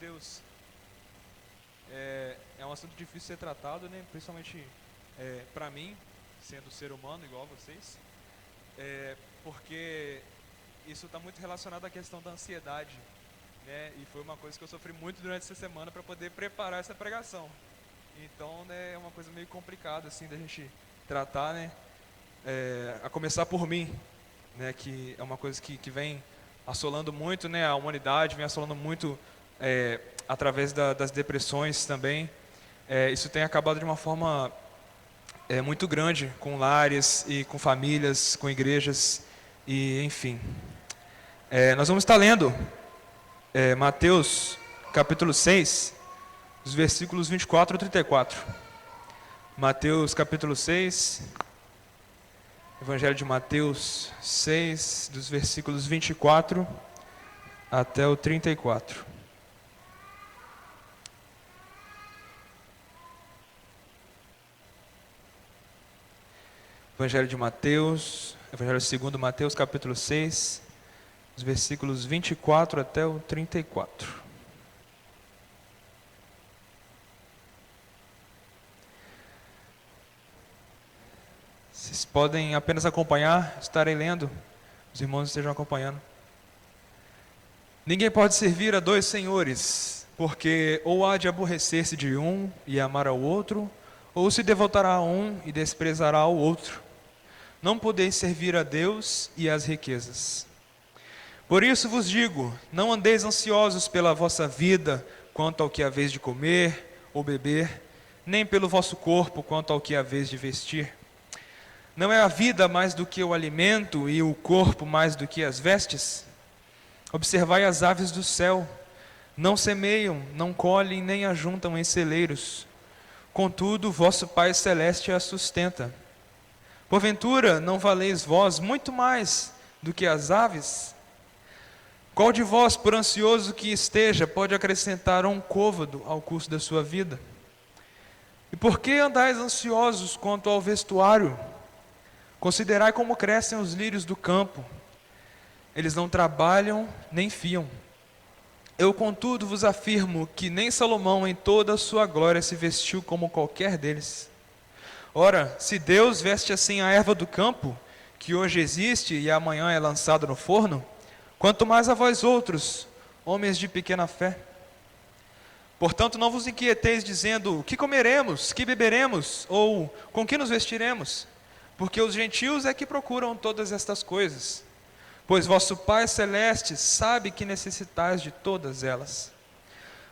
Deus é um assunto difícil de ser tratado, né? Principalmente para mim, sendo ser humano igual a vocês, porque isso está muito relacionado à questão da ansiedade, né? E foi uma coisa que eu sofri muito durante essa semana para poder preparar essa pregação. Então, né, é uma coisa meio complicada assim da gente tratar, né? A começar por mim, né? Que é uma coisa que vem assolando muito, né? A humanidade vem assolando muito através das depressões também. Isso tem acabado de uma forma muito grande com lares e com famílias, com igrejas e enfim. Nós vamos estar lendo Mateus capítulo 6, os versículos 24 a 34. Mateus capítulo 6, Evangelho de Mateus 6, dos versículos 24 até o 34. Evangelho de Mateus, Evangelho segundo Mateus, capítulo 6, os versículos 24 até o 34. Vocês podem apenas acompanhar, estarei lendo, os irmãos estejam acompanhando. Ninguém pode servir a dois senhores, porque ou há de aborrecer-se de um e amar ao outro, ou se devotará a um e desprezará ao outro. Não podeis servir a Deus e às riquezas. Por isso vos digo, não andeis ansiosos pela vossa vida, quanto ao que haveis de comer ou beber, nem pelo vosso corpo, quanto ao que haveis de vestir. Não é a vida mais do que o alimento e o corpo mais do que as vestes? Observai as aves do céu, não semeiam, não colhem, nem ajuntam em celeiros. Contudo, vosso Pai Celeste as sustenta. Porventura, não valeis vós muito mais do que as aves? Qual de vós, por ansioso que esteja, pode acrescentar um côvado ao curso da sua vida? E por que andais ansiosos quanto ao vestuário? Considerai como crescem os lírios do campo. Eles não trabalham nem fiam. Eu, contudo, vos afirmo que nem Salomão em toda a sua glória se vestiu como qualquer deles. Ora, se Deus veste assim a erva do campo, que hoje existe e amanhã é lançada no forno, quanto mais a vós outros, homens de pequena fé. Portanto, não vos inquieteis dizendo, que comeremos, que beberemos, ou com que nos vestiremos? Porque os gentios é que procuram todas estas coisas. Pois vosso Pai Celeste sabe que necessitais de todas elas.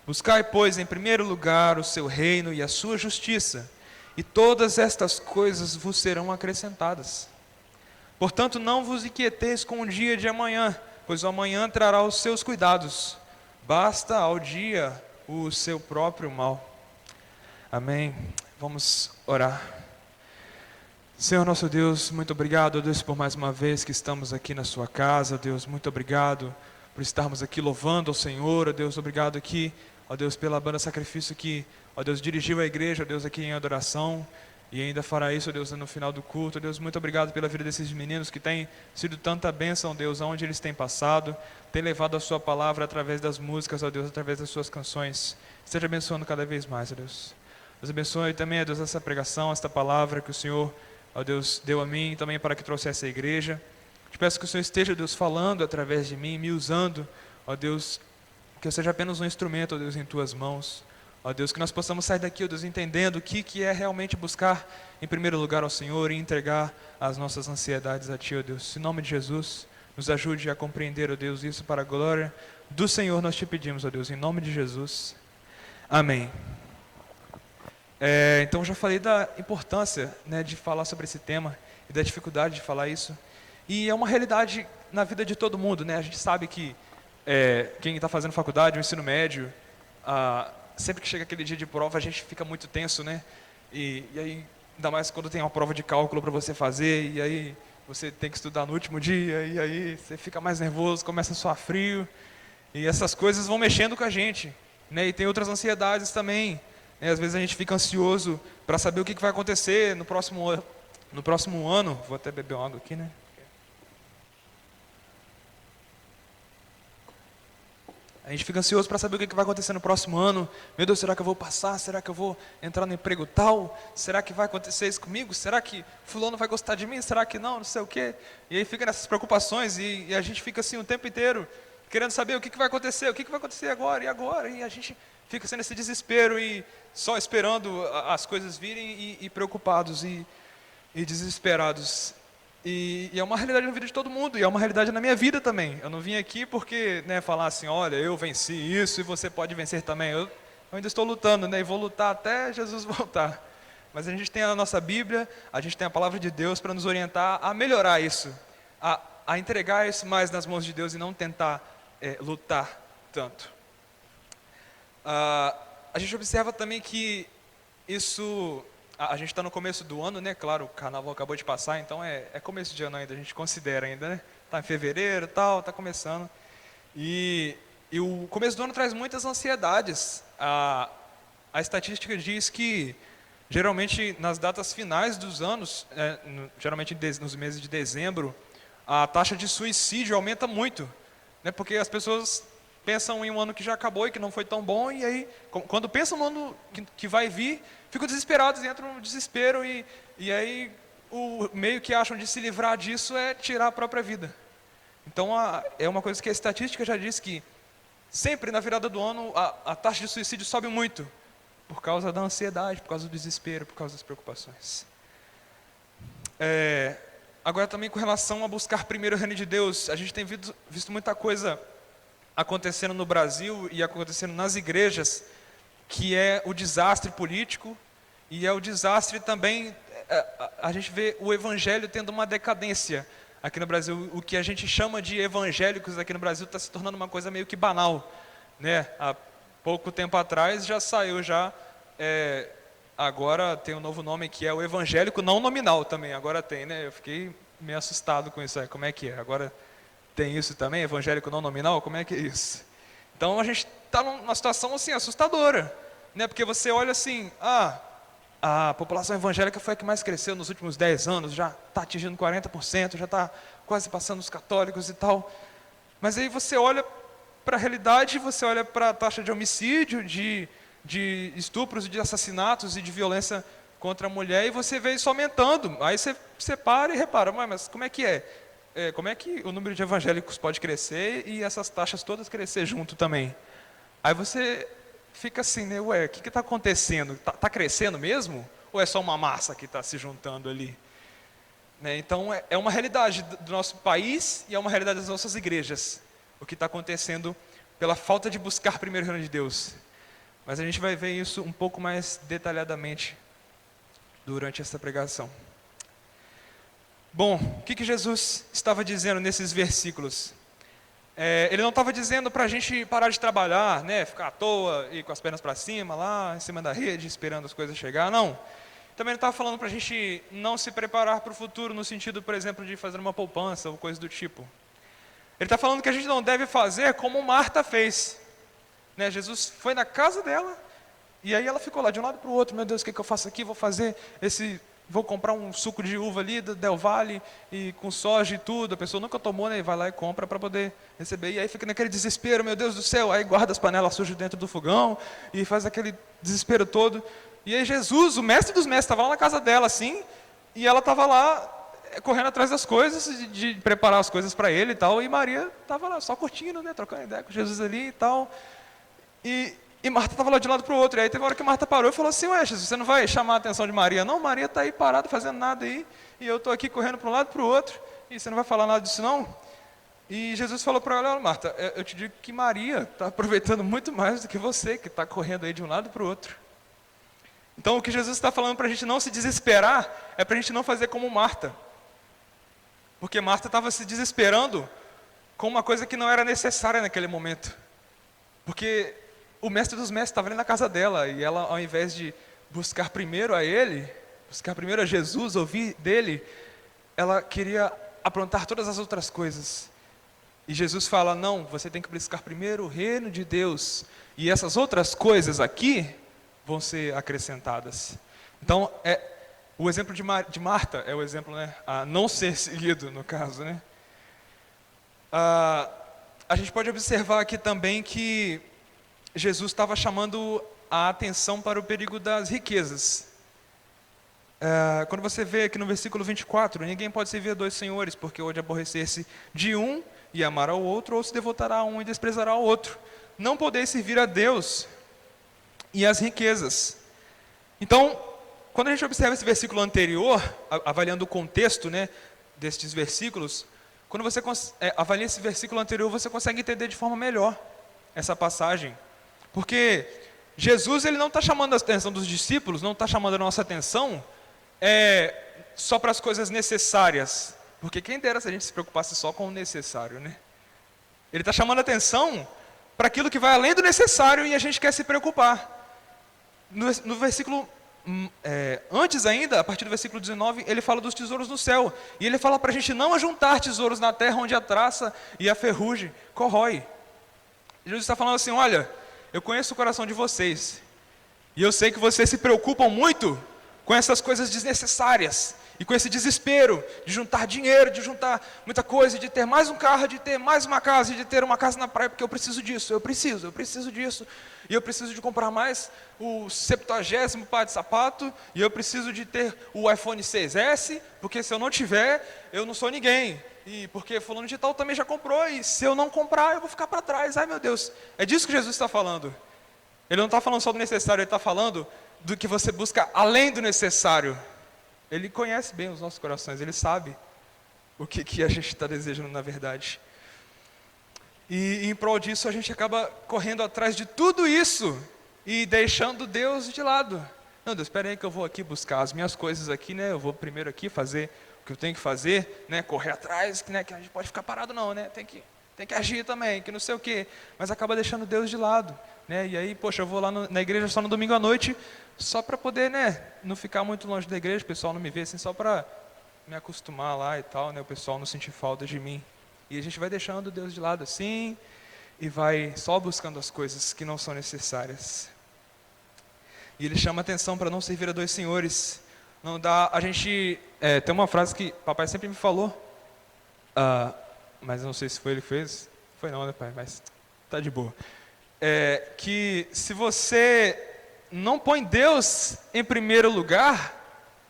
Buscai, pois, em primeiro lugar o seu reino e a sua justiça, e todas estas coisas vos serão acrescentadas. Portanto, não vos inquieteis com o dia de amanhã, pois o amanhã trará os seus cuidados. Basta ao dia o seu próprio mal. Amém. Vamos orar. Senhor nosso Deus, muito obrigado, Deus, por mais uma vez que estamos aqui na sua casa, Deus, muito obrigado por estarmos aqui louvando ao Senhor, Deus, obrigado aqui, ó Deus, pela banda Sacrifício que, ó Deus, dirigiu a igreja, ó Deus, aqui em adoração, e ainda fará isso, ó Deus, no final do culto, ó Deus, muito obrigado pela vida desses meninos que têm sido tanta bênção, Deus, aonde eles têm passado, têm levado a sua palavra através das músicas, ó Deus, através das suas canções, esteja abençoando cada vez mais, ó Deus. Deus abençoe também, ó Deus, essa pregação, esta palavra que o Senhor, ó Deus, deu a mim também para que trouxesse a igreja. Te peço que o Senhor esteja, Deus, falando através de mim, me usando, ó Deus, que eu seja apenas um instrumento, ó Deus, em Tuas mãos. Ó Deus, que nós possamos sair daqui, ó Deus, entendendo o que é realmente buscar, em primeiro lugar, ao Senhor e entregar as nossas ansiedades a Ti, ó Deus. Em nome de Jesus, nos ajude a compreender, ó Deus, isso para a glória do Senhor nós te pedimos, ó Deus, em nome de Jesus. Amém. Então, eu já falei da importância, né, de falar sobre esse tema e da dificuldade de falar isso. E é uma realidade na vida de todo mundo, né? A gente sabe que quem está fazendo faculdade, o ensino médio, sempre que chega aquele dia de prova, a gente fica muito tenso, né? E aí, ainda mais quando tem uma prova de cálculo para você fazer, e aí você tem que estudar no último dia, e aí você fica mais nervoso, começa a suar frio, e essas coisas vão mexendo com a gente, né? E tem outras ansiedades também. Às vezes a gente fica ansioso para saber o que vai acontecer no próximo ano. Vou até beber uma água aqui, né? A gente fica ansioso para saber o que vai acontecer no próximo ano. Meu Deus, será que eu vou passar? Será que eu vou entrar no emprego tal? Será que vai acontecer isso comigo? Será que fulano vai gostar de mim? Será que não? Não sei o quê. E aí fica nessas preocupações e a gente fica assim o tempo inteiro querendo saber o que vai acontecer, o que vai acontecer agora e agora. E a gente fica assim nesse desespero e só esperando as coisas virem e preocupados e desesperados. E é uma realidade na vida de todo mundo, e é uma realidade na minha vida também. Eu não vim aqui porque, né, falar assim, olha, eu venci isso e você pode vencer também. Eu ainda estou lutando, né, e vou lutar até Jesus voltar. Mas a gente tem a nossa Bíblia, a gente tem a palavra de Deus para nos orientar a melhorar isso, a entregar isso mais nas mãos de Deus e não tentar lutar tanto. A gente observa também que isso... A gente está no começo do ano, né? Claro, o carnaval acabou de passar, então é começo de ano ainda, a gente considera ainda, né? Está em fevereiro e tal, está começando. E o começo do ano traz muitas ansiedades. A estatística diz que, geralmente, nas datas finais dos anos, geralmente nos meses de dezembro, a taxa de suicídio aumenta muito, né? Porque as pessoas pensam em um ano que já acabou e que não foi tão bom, e aí, quando pensam no ano que vai vir, ficam desesperados, entram no desespero, e aí o meio que acham de se livrar disso é tirar a própria vida. Então, é uma coisa que a estatística já diz que sempre na virada do ano a taxa de suicídio sobe muito, por causa da ansiedade, por causa do desespero, por causa das preocupações. Agora também com relação a buscar primeiro o reino de Deus, a gente tem visto muita coisa acontecendo no Brasil e acontecendo nas igrejas, que é o desastre político e é o desastre também, a gente vê o evangelho tendo uma decadência aqui no Brasil. O que a gente chama de evangélicos aqui no Brasil está se tornando uma coisa meio que banal, né? Há pouco tempo atrás já saiu, agora tem um novo nome que é o evangélico não nominal também, agora tem, né? Eu fiquei meio assustado com isso aí, como é que é? Agora tem isso também, evangélico não nominal, como é que é isso? Então a gente está numa situação assim assustadora, né? Porque você olha assim, a população evangélica foi a que mais cresceu nos últimos 10 anos, já está atingindo 40%, já está quase passando os católicos e tal. Mas aí você olha para a realidade, você olha para a taxa de homicídio, de estupros, de assassinatos e de violência contra a mulher, e você vê isso aumentando. Aí você para e repara, mas como é que é? Como é que o número de evangélicos pode crescer e essas taxas todas crescer junto também? Aí você fica assim, né? Ué, o que está acontecendo? Está crescendo mesmo? Ou é só uma massa que está se juntando ali? Né? Então, é uma realidade do nosso país e é uma realidade das nossas igrejas. O que está acontecendo pela falta de buscar primeiro o reino de Deus. Mas a gente vai ver isso um pouco mais detalhadamente durante essa pregação. Bom, o que Jesus estava dizendo nesses versículos? Ele não estava dizendo para a gente parar de trabalhar, né, ficar à toa e com as pernas para cima, lá em cima da rede, esperando as coisas chegar, não. Também não estava falando para a gente não se preparar para o futuro, no sentido, por exemplo, de fazer uma poupança ou coisa do tipo. Ele está falando que a gente não deve fazer como Marta fez. Né, Jesus foi na casa dela, e aí ela ficou lá de um lado para o outro, meu Deus, o que eu faço aqui? Vou comprar um suco de uva ali do Del Valle, e com soja e tudo, a pessoa nunca tomou, né, e vai lá e compra para poder receber, e aí fica naquele desespero, meu Deus do céu, aí guarda as panelas sujas dentro do fogão, e faz aquele desespero todo, e aí Jesus, o mestre dos mestres, estava lá na casa dela, assim, e ela estava lá, correndo atrás das coisas, de preparar as coisas para ele e tal, e Maria estava lá, só curtindo, né, trocando ideia com Jesus ali e tal, e Marta estava lá de um lado para o outro. E aí teve uma hora que Marta parou e falou assim, ué, Jesus, você não vai chamar a atenção de Maria? Não, Maria está aí parada, fazendo nada aí, e eu estou aqui correndo para um lado e para o outro, e você não vai falar nada disso não? E Jesus falou para ela, olha, Marta, eu te digo que Maria está aproveitando muito mais do que você, que está correndo aí de um lado para o outro. Então o que Jesus está falando para a gente não se desesperar, é para a gente não fazer como Marta. Porque Marta estava se desesperando com uma coisa que não era necessária naquele momento. Porque o mestre dos mestres estava ali na casa dela, e ela, ao invés de buscar primeiro a ele, buscar primeiro a Jesus, ouvir dele, ela queria aprontar todas as outras coisas. E Jesus fala, não, você tem que buscar primeiro o reino de Deus, e essas outras coisas aqui vão ser acrescentadas. Então, o exemplo de Marta é o exemplo, né, a não ser seguido, no caso, né? a gente pode observar aqui também que Jesus estava chamando a atenção para o perigo das riquezas. Quando você vê aqui no versículo 24, ninguém pode servir a dois senhores, porque ou de aborrecer-se de um e amar ao outro, ou se devotará a um e desprezará ao outro. Não podeis servir a Deus e as riquezas. Então, quando a gente observa esse versículo anterior, avaliando o contexto, né, destes versículos, quando você avalia esse versículo anterior, você consegue entender de forma melhor essa passagem. Porque Jesus, ele não está chamando a atenção dos discípulos, não está chamando a nossa atenção só para as coisas necessárias. Porque quem dera se a gente se preocupasse só com o necessário, né? Ele está chamando a atenção para aquilo que vai além do necessário e a gente quer se preocupar. No versículo, antes ainda, a partir do versículo 19, ele fala dos tesouros no céu. E ele fala para a gente não ajuntar tesouros na terra onde a traça e a ferrugem corrói. Jesus está falando assim, olha, eu conheço o coração de vocês. E eu sei que vocês se preocupam muito com essas coisas desnecessárias. E com esse desespero de juntar dinheiro, de juntar muita coisa, de ter mais um carro, de ter mais uma casa, de ter uma casa na praia, porque eu preciso disso, eu preciso disso. E eu preciso de comprar mais o 70º par de sapato, e eu preciso de ter o iPhone 6S, porque se eu não tiver, eu não sou ninguém. E porque fulano de tal também já comprou, e se eu não comprar, eu vou ficar para trás. Ai meu Deus, é disso que Jesus está falando. Ele não está falando só do necessário, ele está falando do que você busca além do necessário. Ele conhece bem os nossos corações, ele sabe o que a gente está desejando na verdade. E em prol disso a gente acaba correndo atrás de tudo isso e deixando Deus de lado. Não, Deus, espera aí que eu vou aqui buscar as minhas coisas aqui, né? Eu vou primeiro aqui fazer o que eu tenho que fazer, né? Correr atrás, né? Que a gente pode ficar parado não, né? Tem que agir também, que não sei o quê. Mas acaba deixando Deus de lado, né? E aí, poxa, eu vou lá na igreja só no domingo à noite, só para poder, né? Não ficar muito longe da igreja, o pessoal não me ver assim, só para me acostumar lá e tal, né? O pessoal não sentir falta de mim. E a gente vai deixando Deus de lado assim, e vai só buscando as coisas que não são necessárias. E ele chama atenção para não servir a dois senhores. Não dá, a gente, tem uma frase que papai sempre me falou, mas não sei se foi ele que fez, foi não, né pai, mas tá de boa. Que se você não põe Deus em primeiro lugar,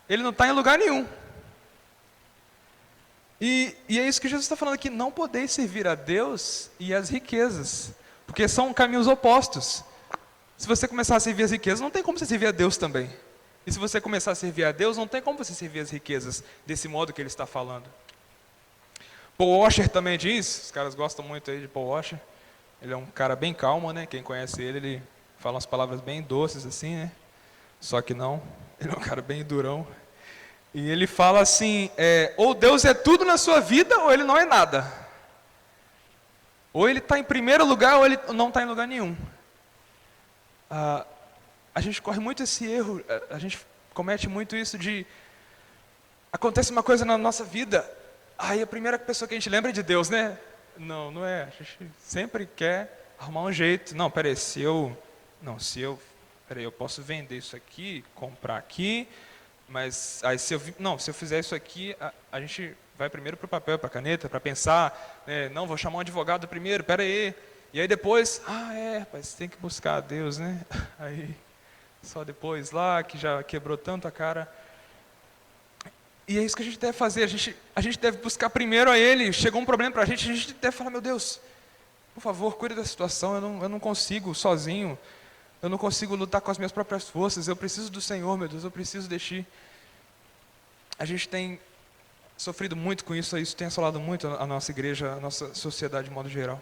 ele não está em lugar nenhum. E é isso que Jesus está falando aqui, não podeis servir a Deus e as riquezas, porque são caminhos opostos. Se você começar a servir as riquezas, não tem como você servir a Deus também. E se você começar a servir a Deus, não tem como você servir as riquezas desse modo que ele está falando. Paul Washer também diz, os caras gostam muito aí de Paul Washer, ele é um cara bem calmo, né? Quem conhece ele fala umas palavras bem doces assim, né? Só que não, ele é um cara bem durão. E ele fala assim, ou Deus é tudo na sua vida, ou ele não é nada. Ou ele está em primeiro lugar, ou ele não está em lugar nenhum. A gente corre muito esse erro, a gente comete muito isso de... Acontece uma coisa na nossa vida, aí a primeira pessoa que a gente lembra é de Deus, né? Não, não é. A gente sempre quer arrumar um jeito. Não, peraí, eu posso vender isso aqui, comprar aqui, mas aí se eu fizer isso aqui, a gente vai primeiro para o papel, para a caneta, para pensar, né, não, vou chamar um advogado primeiro, peraí. E aí depois, rapaz, tem que buscar a Deus, né? Aí, só depois lá, que já quebrou tanto a cara. E é isso que a gente deve fazer, a gente deve buscar primeiro a Ele. Chegou um problema para a gente deve falar, meu Deus, por favor, cuide da situação, eu não consigo sozinho, eu não consigo lutar com as minhas próprias forças, eu preciso do Senhor, meu Deus, eu preciso de Ti. A gente tem sofrido muito com isso tem assolado muito a nossa igreja, a nossa sociedade de modo geral.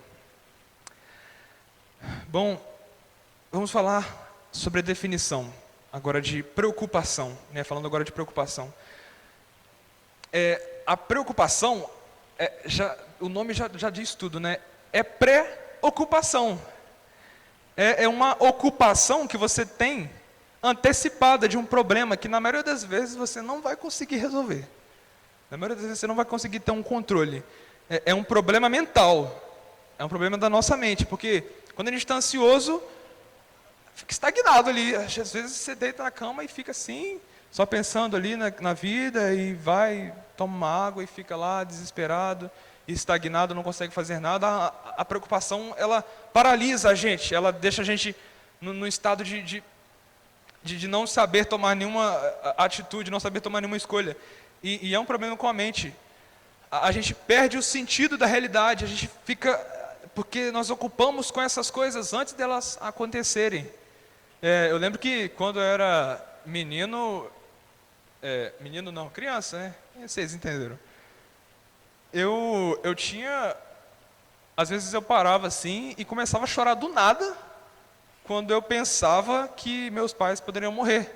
Bom, vamos falar sobre a definição, agora de preocupação, né? Falando agora de preocupação. A preocupação, o nome já diz tudo, né? É pré-ocupação. É uma ocupação que você tem antecipada de um problema que na maioria das vezes você não vai conseguir resolver. Na maioria das vezes você não vai conseguir ter um controle. É um problema mental. É um problema da nossa mente, porque quando a gente está ansioso, fica estagnado ali. Às vezes você deita na cama e fica assim, só pensando ali na vida, e vai, toma uma água e fica lá desesperado. estagnado, não consegue fazer nada, a preocupação, ela paralisa a gente, ela deixa a gente no estado de não saber tomar nenhuma atitude, não saber tomar nenhuma escolha. E é um problema com a mente. A gente perde o sentido da realidade, a gente fica... Porque nós ocupamos com essas coisas antes delas acontecerem. Eu lembro que quando eu era menino... menino não, criança, né? Vocês entenderam. Eu tinha... Às vezes eu parava assim e começava a chorar do nada, quando eu pensava que meus pais poderiam morrer.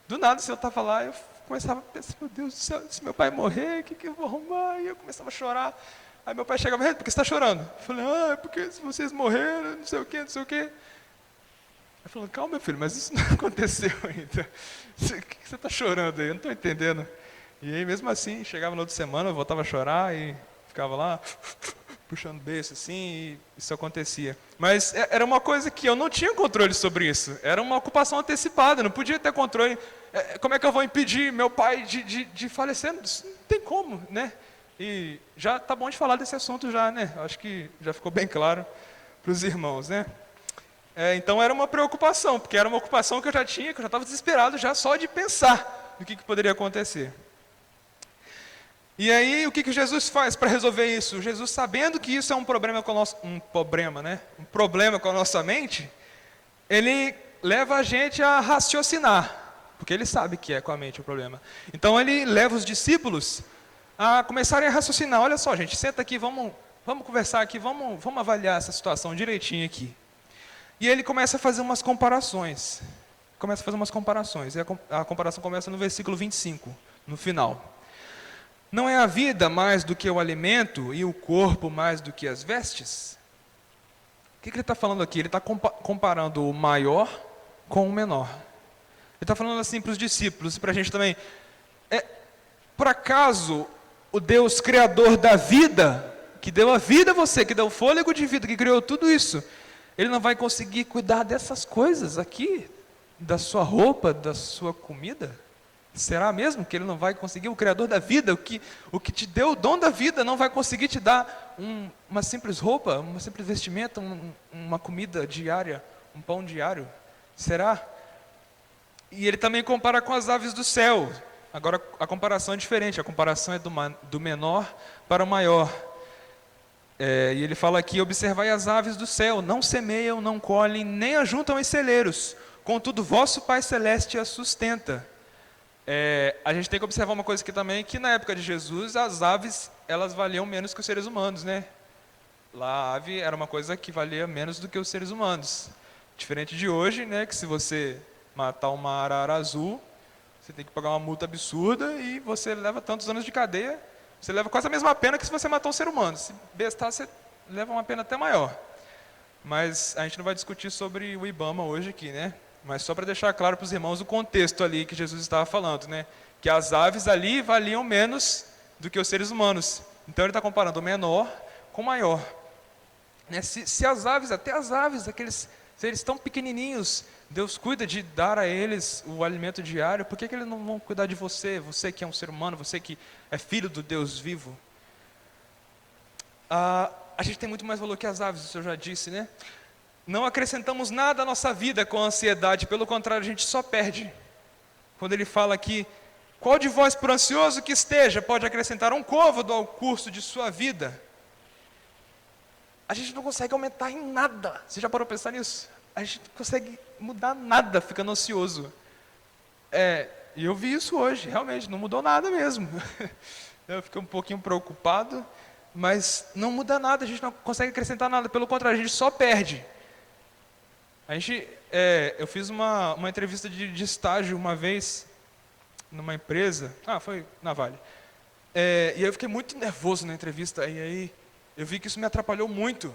Do nada, se eu estava lá, eu começava a pensar, meu Deus do céu, se meu pai morrer, o que eu vou arrumar? E eu começava a chorar. Aí meu pai chegava, por que você está chorando? Eu falei, é porque se vocês morreram, não sei o quê, não sei o quê. Eu falei, calma, meu filho, mas isso não aconteceu ainda. O que você está chorando aí? Eu não estou entendendo. E aí, mesmo assim, chegava na outra semana, eu voltava a chorar e ficava lá, puxando beijo assim, e isso acontecia. Mas era uma coisa que eu não tinha controle sobre isso. Era uma ocupação antecipada, não podia ter controle. Como é que eu vou impedir meu pai de falecer? Isso não tem como, né? E já tá bom de falar desse assunto já, né? Acho que já ficou bem claro para os irmãos, né? Então era uma preocupação, porque era uma ocupação que eu já tinha, que eu já estava desesperado já só de pensar no que poderia acontecer. E aí, o que Jesus faz para resolver isso? Jesus, sabendo que isso é um problema com um problema com a nossa mente, ele leva a gente a raciocinar, porque ele sabe que é com a mente o problema. Então ele leva os discípulos a começarem a raciocinar. Olha só, gente, senta aqui, vamos conversar aqui, vamos avaliar essa situação direitinho aqui. E ele começa a fazer umas comparações. E a comparação começa no versículo 25, no final. Não é a vida mais do que o alimento e o corpo mais do que as vestes? O que ele está falando aqui? Ele está comparando o maior com o menor. Ele está falando assim para os discípulos e para a gente também. Por acaso, o Deus criador da vida, que deu a vida a você, que deu o fôlego de vida, que criou tudo isso, ele não vai conseguir cuidar dessas coisas aqui? Da sua roupa, da sua comida? Será mesmo que ele não vai conseguir? O Criador da vida, o que te deu o dom da vida, não vai conseguir te dar uma simples roupa, uma simples vestimenta, uma comida diária, um pão diário? Será? E ele também compara com as aves do céu. Agora a comparação é diferente, a comparação é do menor para o maior. E ele fala aqui, observai as aves do céu, não semeiam, não colhem, nem ajuntam em celeiros, contudo vosso Pai Celeste as sustenta. A gente tem que observar uma coisa aqui também, que na época de Jesus, as aves, elas valiam menos que os seres humanos, né? Lá a ave era uma coisa que valia menos do que os seres humanos. Diferente de hoje, né, que se você matar uma arara azul, você tem que pagar uma multa absurda e você leva tantos anos de cadeia, você leva quase a mesma pena que se você matar um ser humano. Se bestar, você leva uma pena até maior. Mas a gente não vai discutir sobre o Ibama hoje aqui, né? Mas só para deixar claro para os irmãos o contexto ali que Jesus estava falando, né? Que as aves ali valiam menos do que os seres humanos. Então ele está comparando o menor com o maior. Se as aves, até as aves, aqueles seres tão pequenininhos, Deus cuida de dar a eles o alimento diário, por que eles não vão cuidar de você? Você que é um ser humano, você que é filho do Deus vivo. A gente tem muito mais valor que as aves, isso eu já disse, né? Não acrescentamos nada à nossa vida com a ansiedade, pelo contrário, a gente só perde. Quando ele fala aqui, qual de vós, por ansioso que esteja, pode acrescentar um côvado ao curso de sua vida? A gente não consegue aumentar em nada. Você já parou para pensar nisso? A gente não consegue mudar nada ficando ansioso. E eu vi isso hoje, realmente, não mudou nada mesmo. Eu fiquei um pouquinho preocupado, mas não muda nada, a gente não consegue acrescentar nada, pelo contrário, a gente só perde. Eu fiz uma entrevista de estágio uma vez, numa empresa, foi na Vale, e eu fiquei muito nervoso na entrevista, e aí eu vi que isso me atrapalhou muito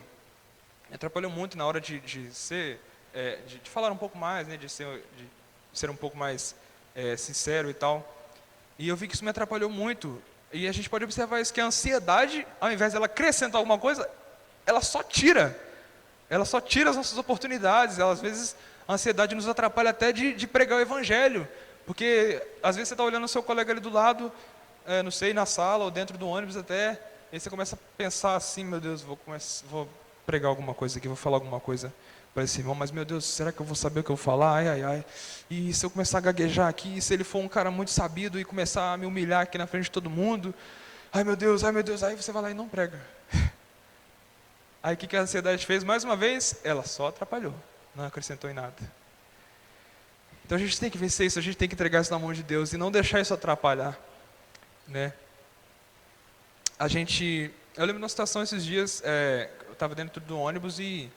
na hora de falar um pouco mais, né, de ser um pouco mais sincero e tal, e eu vi que isso me atrapalhou muito, e a gente pode observar isso, que a ansiedade, ao invés dela acrescentar alguma coisa, ela só tira as nossas oportunidades. Às vezes a ansiedade nos atrapalha até de pregar o evangelho, porque às vezes você está olhando o seu colega ali do lado, não sei, na sala ou dentro do ônibus até, E aí você começa a pensar assim, meu Deus, vou pregar alguma coisa aqui, vou falar alguma coisa para esse irmão, mas meu Deus, será que eu vou saber o que eu vou falar? Ai, ai, ai. E se eu começar a gaguejar aqui, se ele for um cara muito sabido e começar a me humilhar aqui na frente de todo mundo, ai meu Deus, aí você vai lá e não prega. Aí o que a ansiedade fez? Mais uma vez, ela só atrapalhou, não acrescentou em nada. Então a gente tem que vencer isso, a gente tem que entregar isso na mão de Deus e não deixar isso atrapalhar, né? Eu lembro de uma situação esses dias, eu estava dentro do ônibus e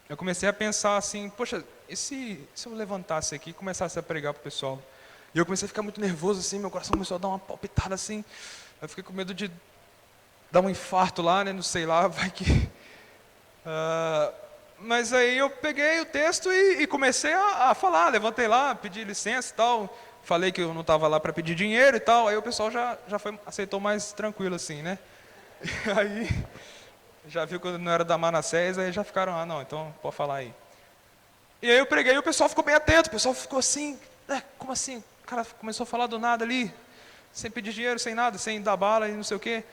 eu comecei a pensar assim, poxa, e se eu levantasse aqui e começasse a pregar para o pessoal? E eu comecei a ficar muito nervoso assim, meu coração começou a dar uma palpitada assim, eu fiquei com medo de dar um infarto lá, né, não sei lá, vai que... mas aí eu peguei o texto e comecei a falar, levantei lá, pedi licença e tal, falei que eu não estava lá para pedir dinheiro e tal, aí o pessoal já aceitou mais tranquilo assim, né? E aí já viu que eu não era da Manassés, aí já ficaram, não, então pode falar aí. E aí eu preguei e o pessoal ficou bem atento, o pessoal ficou assim, como assim? O cara começou a falar do nada ali, sem pedir dinheiro, sem nada, sem dar bala e não sei o quê.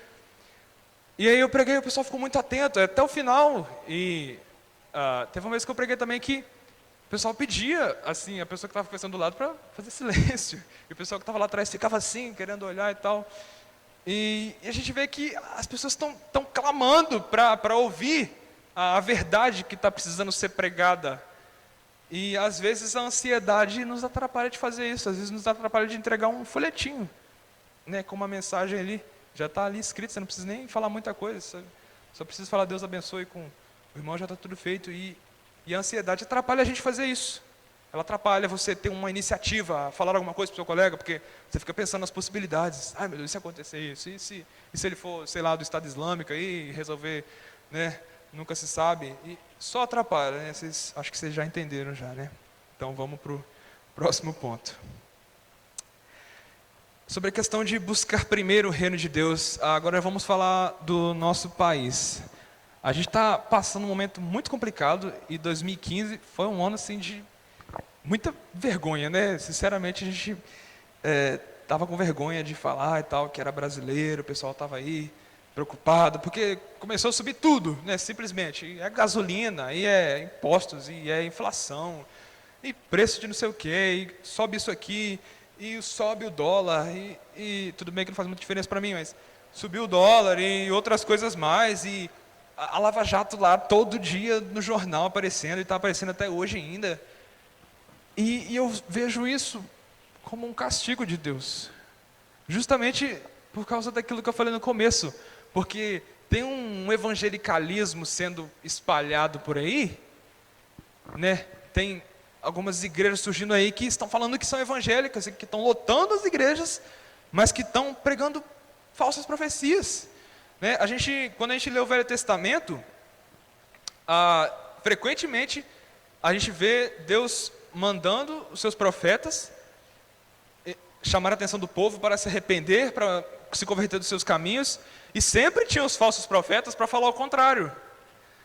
E aí eu preguei, o pessoal ficou muito atento, até o final. E teve uma vez que eu preguei também que o pessoal pedia, assim, a pessoa que estava conversando do lado para fazer silêncio. E o pessoal que estava lá atrás ficava assim, querendo olhar e tal. E a gente vê que as pessoas estão clamando para ouvir a verdade que está precisando ser pregada. E às vezes a ansiedade nos atrapalha de fazer isso, às vezes nos atrapalha de entregar um folhetinho, né, com uma mensagem ali. Já está ali escrito, você não precisa nem falar muita coisa, só precisa falar Deus abençoe com o irmão, já está tudo feito. E a ansiedade atrapalha a gente fazer isso. Ela atrapalha você ter uma iniciativa, falar alguma coisa para o seu colega, porque você fica pensando nas possibilidades. Ai meu Deus, e se acontecer isso? E se ele for, sei lá, do Estado Islâmico aí, resolver, né? Nunca se sabe. E só atrapalha, né? Acho que vocês já entenderam já, né? Então vamos para o próximo ponto. Sobre a questão de buscar primeiro o reino de Deus, agora vamos falar do nosso país. A gente está passando um momento muito complicado e 2015 foi um ano assim de muita vergonha, né? Sinceramente a gente estava com vergonha de falar e tal, que era brasileiro, o pessoal estava aí preocupado, porque começou a subir tudo, né? Simplesmente, e é gasolina, e é impostos, e é inflação, e preço de não sei o quê, e sobe isso aqui, e sobe o dólar, e tudo bem que não faz muita diferença para mim, mas subiu o dólar e outras coisas mais, e a Lava Jato lá todo dia no jornal aparecendo, e está aparecendo até hoje ainda. E eu vejo isso como um castigo de Deus, justamente por causa daquilo que eu falei no começo, porque tem um evangelicalismo sendo espalhado por aí, né? Tem algumas igrejas surgindo aí que estão falando que são evangélicas, que estão lotando as igrejas, mas que estão pregando falsas profecias, né? Quando a gente lê o Velho Testamento, frequentemente a gente vê Deus mandando os seus profetas chamar a atenção do povo para se arrepender, para se converter dos seus caminhos, e sempre tinha os falsos profetas para falar o contrário.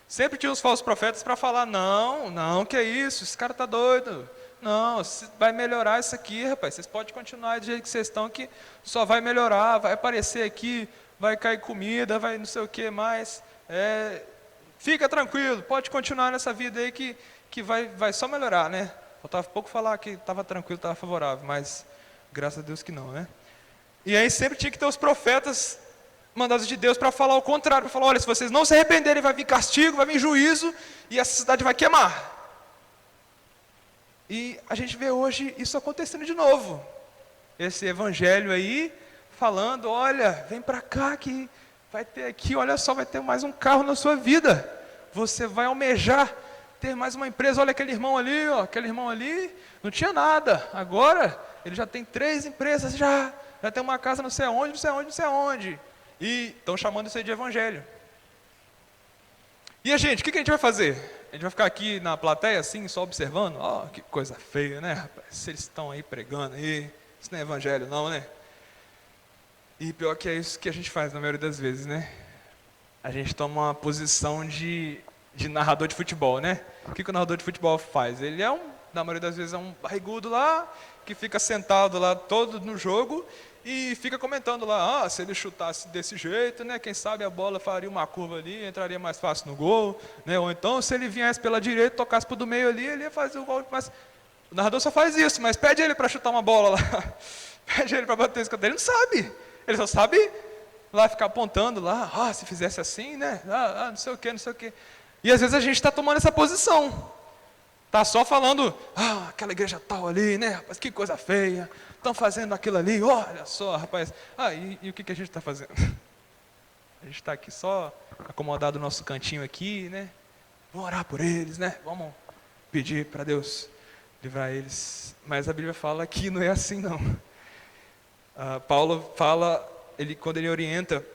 Sempre tinha os falsos profetas para falar, não, que é isso, esse cara está doido. Não, vai melhorar isso aqui, rapaz, vocês podem continuar do jeito que vocês estão, que só vai melhorar, vai aparecer aqui, vai cair comida, vai não sei o que mais. Fica tranquilo, pode continuar nessa vida aí que vai só melhorar, né? Faltava pouco falar que estava tranquilo, estava favorável, mas graças a Deus que não, né? E aí sempre tinha que ter os profetas mandados de Deus para falar o contrário, para falar, olha, se vocês não se arrependerem, vai vir castigo, vai vir juízo, e essa cidade vai queimar. E a gente vê hoje isso acontecendo de novo. Esse evangelho aí, falando, olha, vem para cá que vai ter aqui, olha só, vai ter mais um carro na sua vida. Você vai almejar ter mais uma empresa, olha aquele irmão ali, aquele irmão ali, não tinha nada, agora ele já tem 3 empresas, já tem uma casa não sei aonde, não sei aonde, não sei aonde. E estão chamando isso aí de evangelho. E a gente, o que a gente vai fazer? A gente vai ficar aqui na plateia assim, só observando? Que coisa feia, né, rapaz? Se eles estão aí pregando aí, isso não é evangelho não, né? E pior que é isso que a gente faz na maioria das vezes, né? A gente toma uma posição de narrador de futebol, né? O que o narrador de futebol faz? Ele na maioria das vezes é um barrigudo lá, que fica sentado lá todo no jogo, e fica comentando lá, se ele chutasse desse jeito, né, quem sabe a bola faria uma curva ali, entraria mais fácil no gol, né, ou então se ele viesse pela direita, tocasse pro do meio ali, ele ia fazer o gol. Mas o narrador só faz isso, mas pede ele para chutar uma bola lá, pede ele para bater esse canto, ele não sabe, ele só sabe lá ficar apontando lá, se fizesse assim, né, não sei o que, não sei o que. E às vezes a gente está tomando essa posição, tá só falando, aquela igreja tal ali, né, rapaz, que coisa feia, estão fazendo aquilo ali, olha só, rapaz. E o que a gente está fazendo? A gente está aqui só acomodado no nosso cantinho aqui, né? Vamos orar por eles, né? Vamos pedir para Deus livrar eles. Mas a Bíblia fala que não é assim, não. Paulo fala, quando ele orienta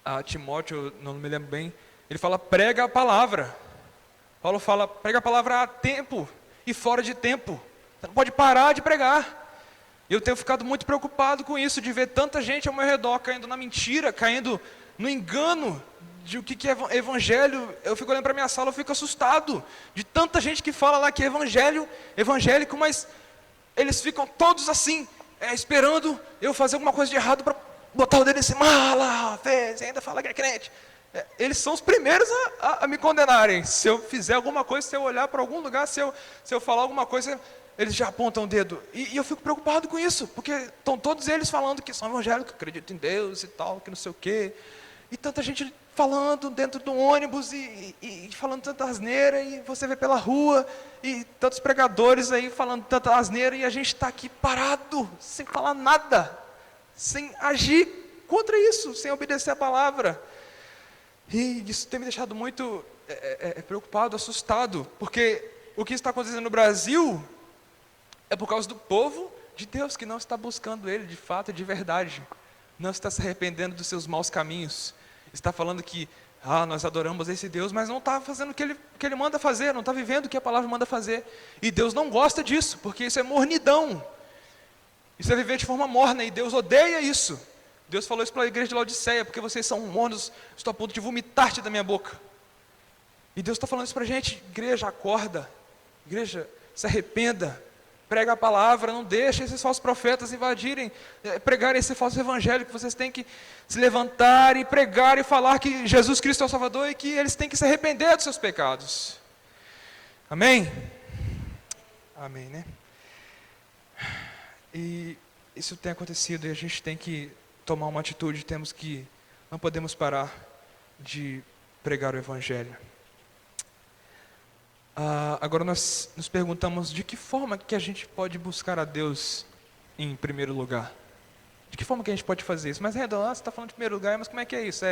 a Timóteo, não me lembro bem, ele fala, prega a palavra. Paulo fala, prega a palavra a tempo e fora de tempo. Você não pode parar de pregar. E eu tenho ficado muito preocupado com isso, de ver tanta gente ao meu redor caindo na mentira, caindo no engano de o que é evangelho. Eu fico olhando para a minha sala, eu fico assustado de tanta gente que fala lá que é evangélico, mas eles ficam todos assim, esperando eu fazer alguma coisa de errado para botar o dedo em cima, você ainda fala que é crente. Eles são os primeiros a me condenarem. Se eu fizer alguma coisa, se eu olhar para algum lugar, se eu falar alguma coisa, eles já apontam o dedo. E eu fico preocupado com isso, porque estão todos eles falando que são evangélicos, que acreditam em Deus e tal, que não sei o quê. E tanta gente falando dentro do ônibus e falando tanta asneira, e você vê pela rua, e tantos pregadores aí falando tanta asneira, e a gente está aqui parado, sem falar nada, sem agir contra isso, sem obedecer a palavra. E isso tem me deixado muito preocupado, assustado, porque o que está acontecendo no Brasil é por causa do povo de Deus que não está buscando Ele de fato e de verdade, não está se arrependendo dos seus maus caminhos, está falando que nós adoramos esse Deus, mas não está fazendo o que ele manda fazer, não está vivendo o que a palavra manda fazer, e Deus não gosta disso, porque isso é mornidão, isso é viver de forma morna, e Deus odeia isso. Deus falou isso para a igreja de Laodiceia, porque vocês são mornos, estou a ponto de vomitar-te da minha boca. E Deus está falando isso para a gente, igreja, acorda, igreja, se arrependa, prega a palavra, não deixe esses falsos profetas invadirem, pregarem esse falso evangelho, que vocês têm que se levantar e pregar e falar que Jesus Cristo é o Salvador e que eles têm que se arrepender dos seus pecados. Amém? Amém, né? E isso tem acontecido e a gente tem que tomar uma atitude, não podemos parar de pregar o evangelho. Agora nós nos perguntamos de que forma que a gente pode buscar a Deus em primeiro lugar. De que forma que a gente pode fazer isso? Mas Redon, você está falando de primeiro lugar, mas como é que é isso?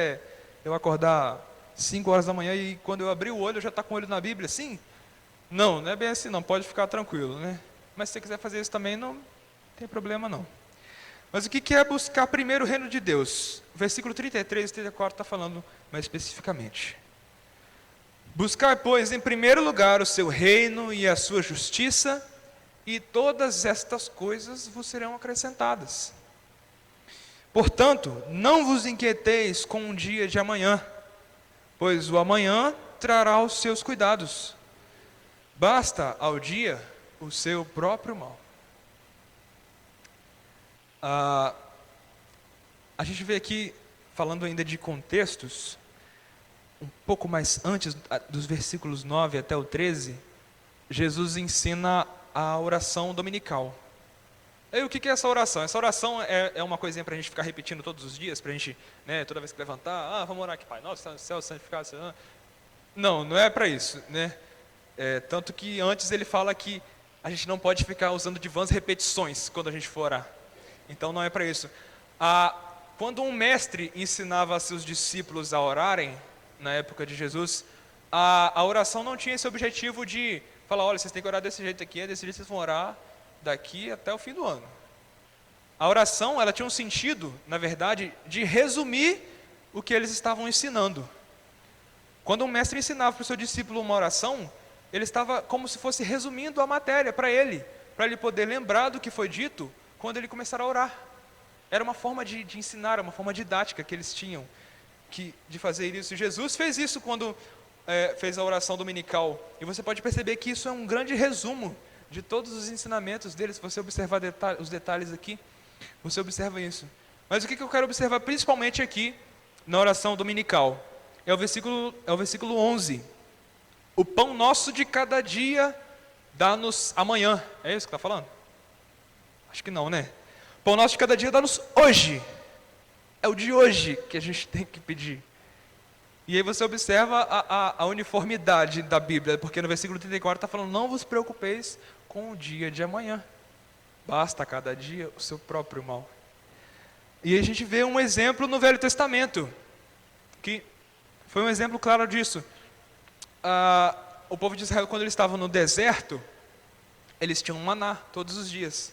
Eu acordar 5 horas da manhã e quando eu abrir o olho eu já estou com o olho na Bíblia, assim? Não é bem assim não, pode ficar tranquilo, né? Mas se você quiser fazer isso também, não tem problema não. Mas o que é buscar primeiro o reino de Deus? O versículo 33 e 34 está falando mais especificamente. Buscar, pois, em primeiro lugar o seu reino e a sua justiça, e todas estas coisas vos serão acrescentadas. Portanto, não vos inquieteis com o dia de amanhã, pois o amanhã trará os seus cuidados. Basta ao dia o seu próprio mal. A gente vê aqui, falando ainda de contextos, um pouco mais antes dos versículos 9 até o 13, Jesus ensina a oração dominical. E o que é essa oração? Essa oração é uma coisinha para a gente ficar repetindo todos os dias, para a gente, né, toda vez que levantar, vamos orar aqui, Pai Nosso, está no céu, santificado seja. Não é para isso, né? Tanto que antes ele fala que a gente não pode ficar usando de vãs repetições quando a gente for orar. Então não é para isso. Quando um mestre ensinava a seus discípulos a orarem, na época de Jesus, a oração não tinha esse objetivo de falar, olha, vocês têm que orar desse jeito aqui, desse jeito vocês vão orar daqui até o fim do ano. A oração, ela tinha um sentido, na verdade, de resumir o que eles estavam ensinando. Quando um mestre ensinava para o seu discípulo uma oração, ele estava como se fosse resumindo a matéria para ele poder lembrar do que foi dito quando ele começar a orar. Era uma forma de ensinar, uma forma didática que eles tinham de fazer isso. E Jesus fez isso quando fez a oração dominical. E você pode perceber que isso é um grande resumo de todos os ensinamentos dele, se você observar os detalhes aqui. Você observa isso. Mas o que eu quero observar principalmente aqui, na oração dominical, é o versículo 11. O pão nosso de cada dia dá-nos amanhã. É isso que está falando? Acho que não, né? O pão nosso de cada dia dá-nos hoje. É o de hoje que a gente tem que pedir. E aí você observa a uniformidade da Bíblia, porque no versículo 34 está falando, não vos preocupeis com o dia de amanhã. Basta a cada dia o seu próprio mal. E a gente vê um exemplo no Velho Testamento, que foi um exemplo claro disso. O povo de Israel, quando eles estavam no deserto, eles tinham maná todos os dias.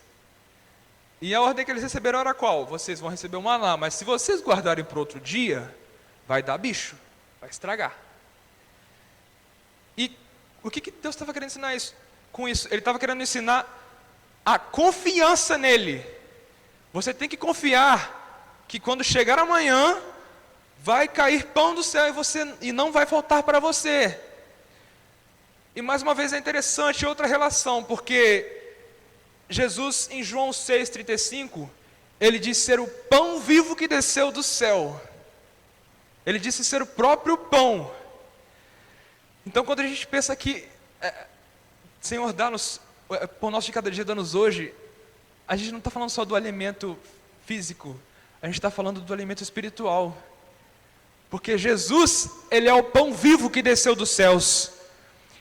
E a ordem que eles receberam era qual? Vocês vão receber o maná, mas se vocês guardarem para outro dia, vai dar bicho, vai estragar. E o que Deus estava querendo ensinar com isso? Ele estava querendo ensinar a confiança nele. Você tem que confiar que quando chegar amanhã, vai cair pão do céu e não vai faltar para você. E mais uma vez é interessante outra relação, porque Jesus em João 6,35, ele disse ser o pão vivo que desceu do céu. Ele disse ser o próprio pão. Então quando a gente pensa que Senhor, dá-nos pão nosso de cada dia, dá-nos hoje, a gente não está falando só do alimento físico, a gente está falando do alimento espiritual. Porque Jesus, ele é o pão vivo que desceu dos céus.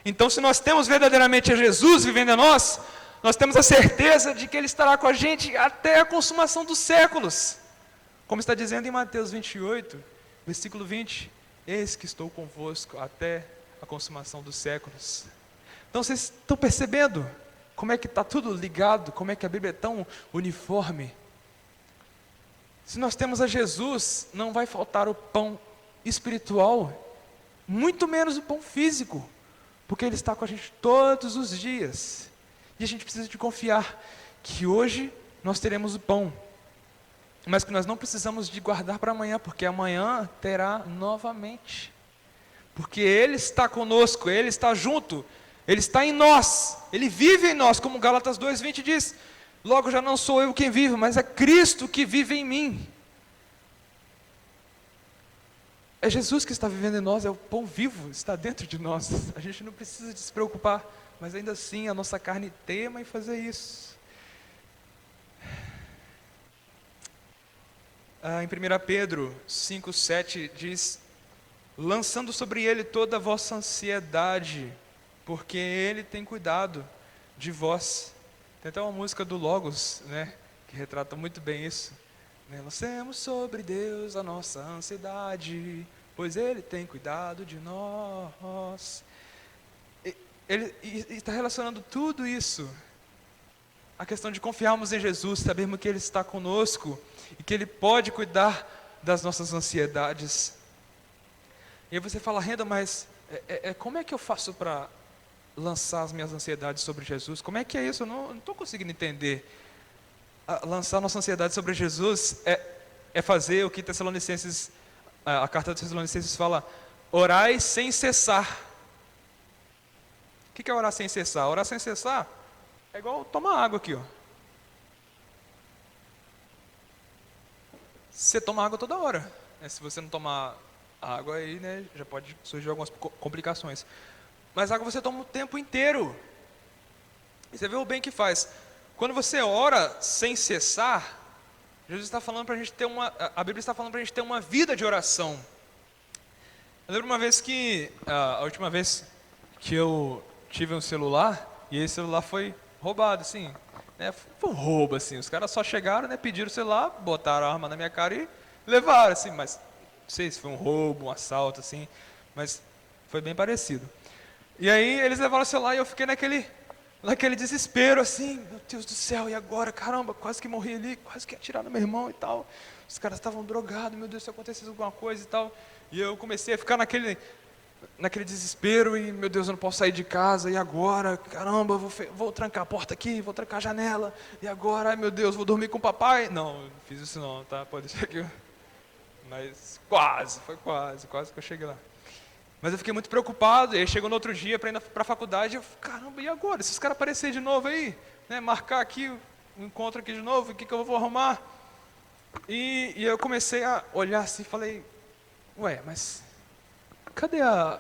Então se nós temos verdadeiramente a Jesus vivendo em nós temos a certeza de que Ele estará com a gente até a consumação dos séculos. Como está dizendo em Mateus 28, versículo 20, eis que estou convosco até a consumação dos séculos. Então vocês estão percebendo como é que está tudo ligado, como é que a Bíblia é tão uniforme? Se nós temos a Jesus, não vai faltar o pão espiritual, muito menos o pão físico, porque Ele está com a gente todos os dias. E a gente precisa de confiar que hoje nós teremos o pão, mas que nós não precisamos de guardar para amanhã, porque amanhã terá novamente. Porque Ele está conosco, Ele está junto, Ele está em nós, Ele vive em nós, como Gálatas 2,20 diz, logo já não sou eu quem vive, mas é Cristo que vive em mim. É Jesus que está vivendo em nós, é o pão vivo, está dentro de nós. A gente não precisa de se preocupar, mas ainda assim a nossa carne teima em fazer isso. Em 1 Pedro 5,7 diz, lançando sobre Ele toda a vossa ansiedade, porque Ele tem cuidado de vós. Tem até uma música do Logos, né, que retrata muito bem isso. Lancemos sobre Deus a nossa ansiedade, pois Ele tem cuidado de nós. Ele está relacionando tudo isso à questão de confiarmos em Jesus, sabermos que Ele está conosco e que Ele pode cuidar das nossas ansiedades. E aí você fala, Renda, mas como é que eu faço para lançar as minhas ansiedades sobre Jesus? Como é que é isso? Eu não estou conseguindo entender. Lançar nossa ansiedade sobre Jesus é fazer o que Tessalonicenses, a carta de Tessalonicenses fala, orai sem cessar. O que é orar sem cessar? Orar sem cessar é igual tomar água aqui, ó. Você toma água toda hora. Se você não tomar água aí, né, já pode surgir algumas complicações. Mas água você toma o tempo inteiro. E você vê o bem que faz. Quando você ora sem cessar, Jesus está falando para a gente ter a Bíblia está falando para a gente ter uma vida de oração. Eu lembro uma vez a última vez que eu tive um celular, e esse celular foi roubado, assim, né, foi um roubo, assim, os caras só chegaram, né, pediram o celular, botaram a arma na minha cara e levaram, assim, mas não sei se foi um roubo, um assalto, assim, mas foi bem parecido. E aí eles levaram o celular e eu fiquei naquele desespero, assim, meu Deus do céu, e agora? Caramba, quase que morri ali, quase que ia atirar no meu irmão e tal. Os caras estavam drogados, meu Deus, se acontecesse alguma coisa e tal. E eu comecei a ficar naquele desespero e, meu Deus, eu não posso sair de casa, e agora? Caramba, vou trancar a porta aqui, vou trancar a janela, e agora? Ai, meu Deus, vou dormir com o papai? Não fiz isso não, tá? Pode ser que Mas foi quase que eu cheguei lá. Mas eu fiquei muito preocupado, e aí chegou no outro dia para ir para a faculdade, e eu, caramba, e agora? Se os caras aparecerem de novo aí, né, marcar aqui um encontro aqui de novo, o que eu vou arrumar? E eu comecei a olhar assim e falei, ué, mas cadê a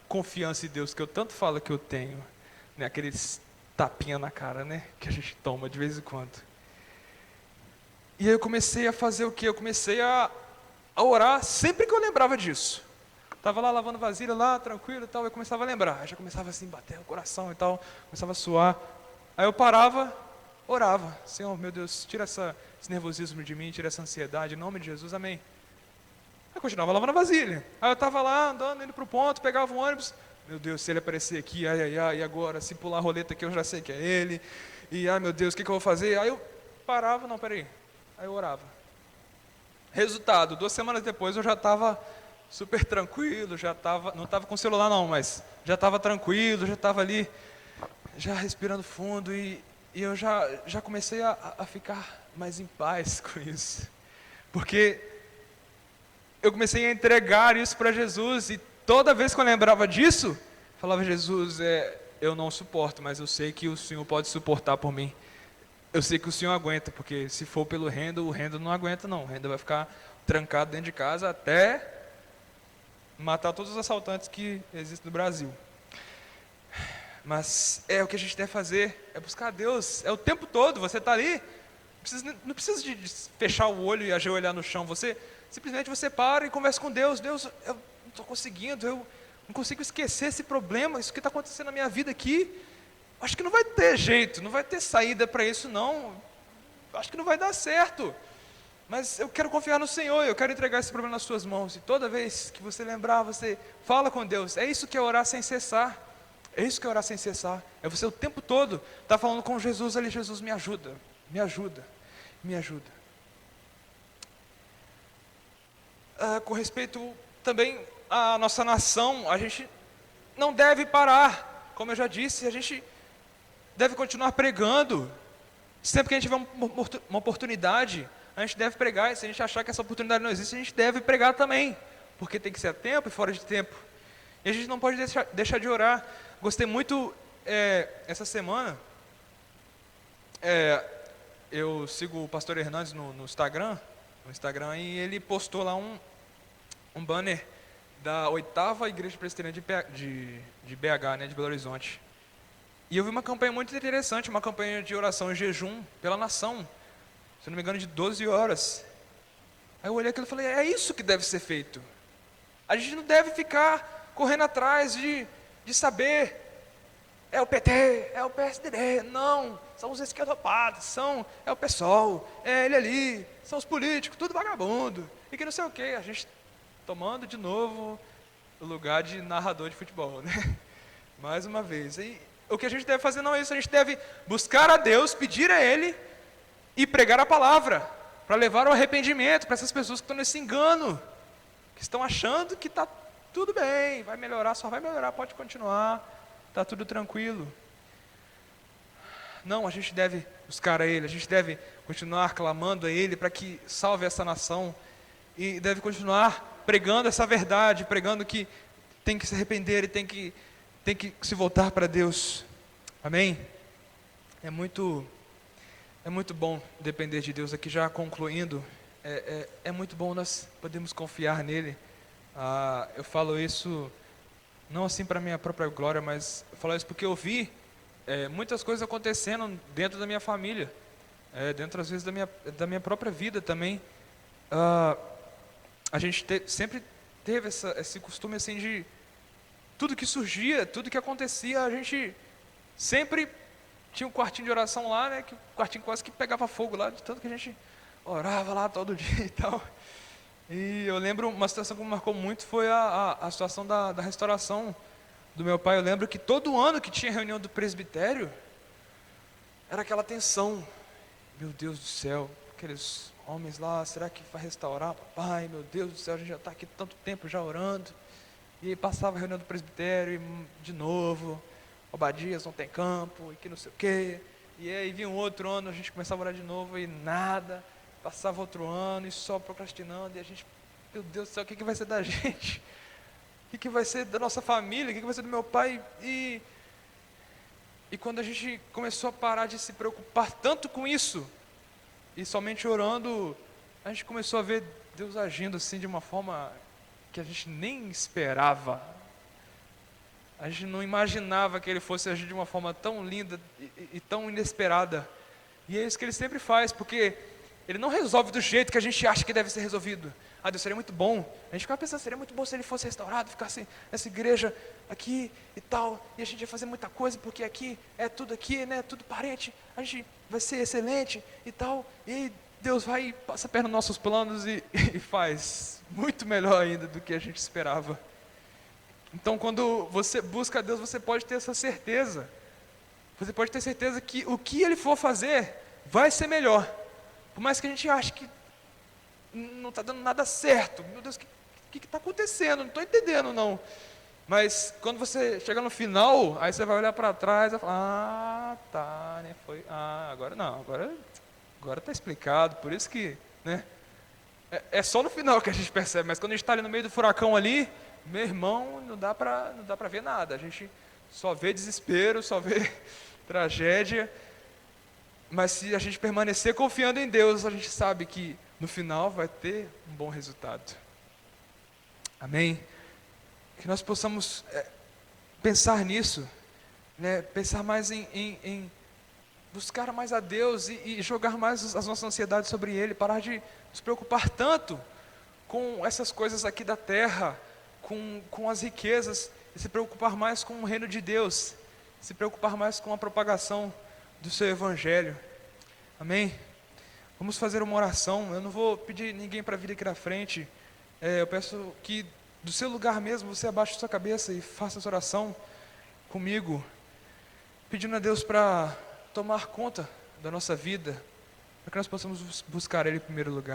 confiança em Deus que eu tanto falo que eu tenho? Né? Aqueles tapinha na cara, né? Que a gente toma de vez em quando. E aí eu comecei a fazer o quê? Eu comecei a orar sempre que eu lembrava disso. Tava lá lavando vasilha, lá, tranquilo e tal, eu começava a lembrar. Aí já começava assim, bater o coração e tal, começava a suar. Aí eu parava, orava. Senhor, meu Deus, tira esse nervosismo de mim, tira essa ansiedade, em nome de Jesus, amém. Aí eu continuava lavando a vasilha. Aí eu estava lá, andando, indo para o ponto, pegava um ônibus. Meu Deus, se ele aparecer aqui, ai, ai, ai, e agora? Se pular a roleta aqui, eu já sei que é ele. E, ai, meu Deus, o que eu vou fazer? Aí eu parava, não, peraí. Aí eu orava. Resultado, 2 semanas depois eu já estava super tranquilo, já estava, não estava com o celular não, mas já estava tranquilo, já estava ali, já respirando fundo e eu já comecei a ficar mais em paz com isso. Porque eu comecei a entregar isso para Jesus e toda vez que eu lembrava disso, falava, Jesus, eu não suporto, mas eu sei que o Senhor pode suportar por mim. Eu sei que o Senhor aguenta, porque se for pelo Rendo, o Rendo não aguenta não. O Rendo vai ficar trancado dentro de casa até matar todos os assaltantes que existem no Brasil. Mas o que a gente deve fazer, é buscar a Deus, o tempo todo, você está ali, não precisa de fechar o olho e ajoelhar no chão, simplesmente você para e conversa com Deus, Deus, eu não estou conseguindo, eu não consigo esquecer esse problema, isso que está acontecendo na minha vida aqui, acho que não vai ter jeito, não vai ter saída para isso não, acho que não vai dar certo, mas eu quero confiar no Senhor, eu quero entregar esse problema nas suas mãos, e toda vez que você lembrar, você fala com Deus, é isso que é orar sem cessar, é isso que é orar sem cessar, é você o tempo todo estar falando com Jesus ali, Jesus me ajuda, me ajuda, me ajuda. Com respeito também à nossa nação, a gente não deve parar, como eu já disse, a gente deve continuar pregando, sempre que a gente tiver uma oportunidade, a gente deve pregar, e se a gente achar que essa oportunidade não existe, a gente deve pregar também, porque tem que ser a tempo e fora de tempo, e a gente não pode deixar de orar. Gostei muito, essa semana, eu sigo o pastor Hernandes no Instagram, e ele postou lá um banner da 8ª Igreja Presbiteriana de BH, né, de Belo Horizonte. E eu vi uma campanha muito interessante, uma campanha de oração e jejum pela nação, se não me engano de 12 horas. Aí eu olhei aquilo e falei, é isso que deve ser feito. A gente não deve ficar correndo atrás de saber, é o PT, é o PSDB, não, são os esquerdopatas, é o PSOL, é ele ali, são os políticos, tudo vagabundo, e que não sei o que, a gente tomando de novo o lugar de narrador de futebol, né? Mais uma vez. E o que a gente deve fazer não é isso, a gente deve buscar a Deus, pedir a Ele e pregar a palavra, para levar ao arrependimento para essas pessoas que estão nesse engano, que estão achando que está tudo bem, vai melhorar, só vai melhorar, pode continuar, está tudo tranquilo. Não, a gente deve buscar a Ele, a gente deve continuar clamando a Ele para que salve essa nação, e deve continuar pregando essa verdade, pregando que tem que se arrepender e tem que se voltar para Deus. Amém? É muito bom depender de Deus. Aqui já concluindo, é muito bom nós podemos confiar nele. Eu falo isso não assim para minha própria glória, mas eu falo isso porque eu vi muitas coisas acontecendo dentro da minha família, dentro às vezes da minha própria vida também. A gente sempre teve esse costume assim de tudo que surgia, tudo que acontecia, a gente sempre tinha um quartinho de oração lá, né, que o quartinho quase que pegava fogo lá, de tanto que a gente orava lá todo dia e tal. E eu lembro, uma situação que me marcou muito foi a situação da restauração do meu pai. Eu lembro que todo ano que tinha reunião do presbitério, era aquela tensão. Meu Deus do céu, aqueles homens lá, será que vai restaurar, papai? Meu Deus do céu, a gente já está aqui tanto tempo já orando. E aí passava a reunião do presbitério e de novo, Obadias não tem campo, e que não sei o quê. E aí vinha um outro ano, a gente começava a orar de novo e nada. Passava outro ano e só procrastinando. E a gente, meu Deus do céu, o que vai ser da gente? O que vai ser da nossa família? O que vai ser do meu pai? E E quando a gente começou a parar de se preocupar tanto com isso, e somente orando, a gente começou a ver Deus agindo assim de uma forma que a gente nem esperava. A gente não imaginava que Ele fosse agir de uma forma tão linda e tão inesperada. E é isso que Ele sempre faz, porque Ele não resolve do jeito que a gente acha que deve ser resolvido. Ah, Deus, seria muito bom. A gente ficava pensando, seria muito bom se Ele fosse restaurado, ficasse essa igreja aqui e tal, e a gente ia fazer muita coisa, porque aqui é tudo aqui, né, tudo parente, a gente vai ser excelente e tal, e aí Deus vai e passa a perna nos nossos planos e faz muito melhor ainda do que a gente esperava. Então, quando você busca a Deus, você pode ter essa certeza. Você pode ter certeza que o que Ele for fazer vai ser melhor. Por mais que a gente ache que não está dando nada certo. Meu Deus, o que está acontecendo? Não estou entendendo, não. Mas quando você chega no final, aí você vai olhar para trás e vai falar, tá, né? Foi, agora não, agora está explicado. Por isso que, né? É só no final que a gente percebe, mas quando a gente está ali no meio do furacão ali, meu irmão, não dá para ver nada. A gente só vê desespero, só vê tragédia. Mas se a gente permanecer confiando em Deus, a gente sabe que no final vai ter um bom resultado. Amém? Que nós possamos pensar nisso, né? Pensar mais em buscar mais a Deus e jogar mais as nossas ansiedades sobre Ele, parar de nos preocupar tanto com essas coisas aqui da terra, com as riquezas, e se preocupar mais com o reino de Deus, se preocupar mais com a propagação do seu Evangelho. Amém? Vamos fazer uma oração. Eu não vou pedir ninguém para vir aqui na frente. Eu peço que do seu lugar mesmo você abaixe a sua cabeça e faça essa oração comigo, pedindo a Deus para tomar conta da nossa vida, para que nós possamos buscar Ele em primeiro lugar.